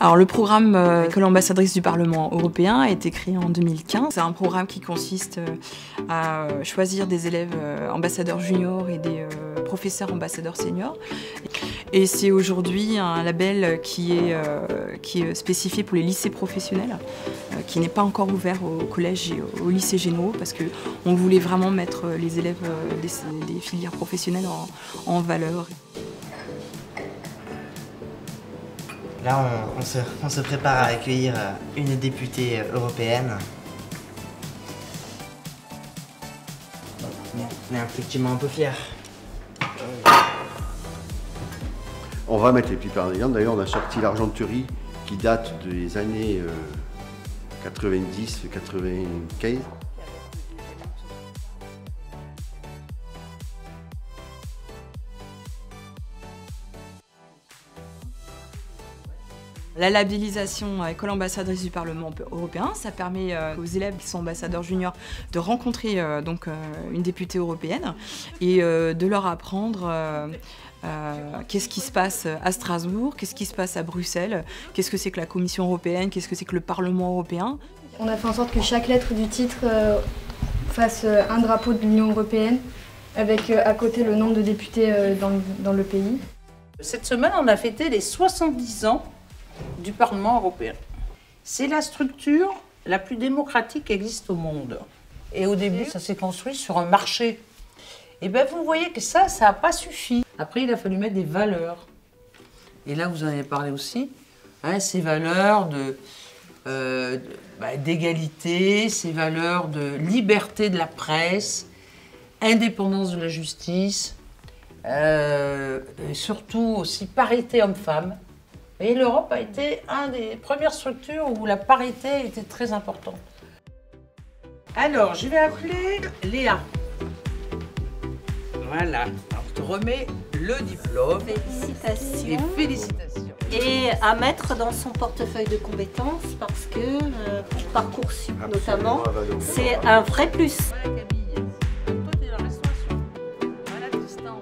Alors le programme École ambassadrice du Parlement européen a été créé en 2015. C'est un programme qui consiste à choisir des élèves ambassadeurs juniors et des professeurs ambassadeurs seniors. Et c'est aujourd'hui un label qui est spécifié pour les lycées professionnels, qui n'est pas encore ouvert aux collèges et aux lycées généraux, parce qu'on voulait vraiment mettre les élèves des filières professionnelles en valeur. Là, on se prépare à accueillir une députée européenne. On est effectivement un peu fiers. On va mettre les pipes brillantes. D'ailleurs, on a sorti l'argenterie qui date des années 90-95. La labellisation École ambassadrice du Parlement européen, ça permet aux élèves qui sont ambassadeurs juniors de rencontrer une députée européenne et de leur apprendre qu'est-ce qui se passe à Strasbourg, qu'est-ce qui se passe à Bruxelles, qu'est-ce que c'est que la Commission européenne, qu'est-ce que c'est que le Parlement européen. On a fait en sorte que chaque lettre du titre fasse un drapeau de l'Union européenne avec à côté le nombre de députés dans le pays. Cette semaine, on a fêté les 70 ans du Parlement européen. C'est la structure la plus démocratique qui existe au monde. Et au début, ça s'est construit sur un marché. Et bien, vous voyez que ça n'a pas suffi. Après, il a fallu mettre des valeurs. Et là, vous en avez parlé aussi. Hein, ces valeurs d'égalité, ces valeurs de liberté de la presse, indépendance de la justice, et surtout aussi parité homme-femme. Et l'Europe a été une des premières structures où la parité était très importante. Alors, je vais appeler Léa. Voilà, alors je te remets le diplôme. Félicitations. Et félicitations. Et à mettre dans son portefeuille de compétences parce que pour Parcoursup notamment, c'est un vrai plus. Voilà, Camille. Toi, tu es dans la restauration. Voilà, Tristan.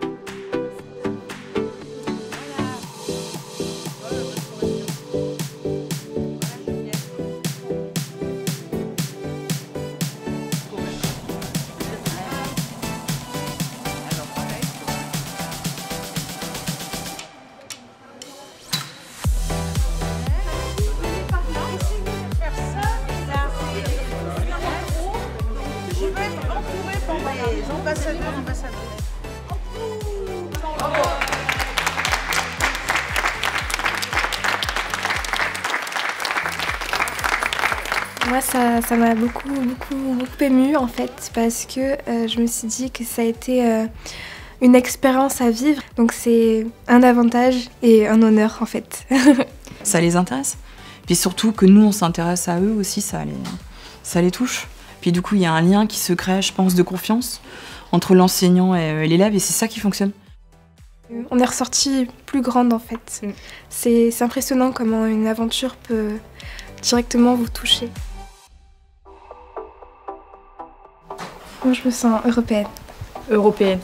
Je vais être entourée par les ambassadeurs, ambassadrices. Moi, ça m'a beaucoup émue en fait, parce que je me suis dit que ça a été une expérience à vivre. Donc c'est un avantage et un honneur en fait. Ça les intéresse. Puis surtout que nous, on s'intéresse à eux aussi, ça les touche. Puis du coup, il y a un lien qui se crée, je pense, de confiance entre l'enseignant et l'élève, et c'est ça qui fonctionne. On est ressorti plus grande en fait. C'est impressionnant comment une aventure peut directement vous toucher. Moi, je me sens européenne. Européenne.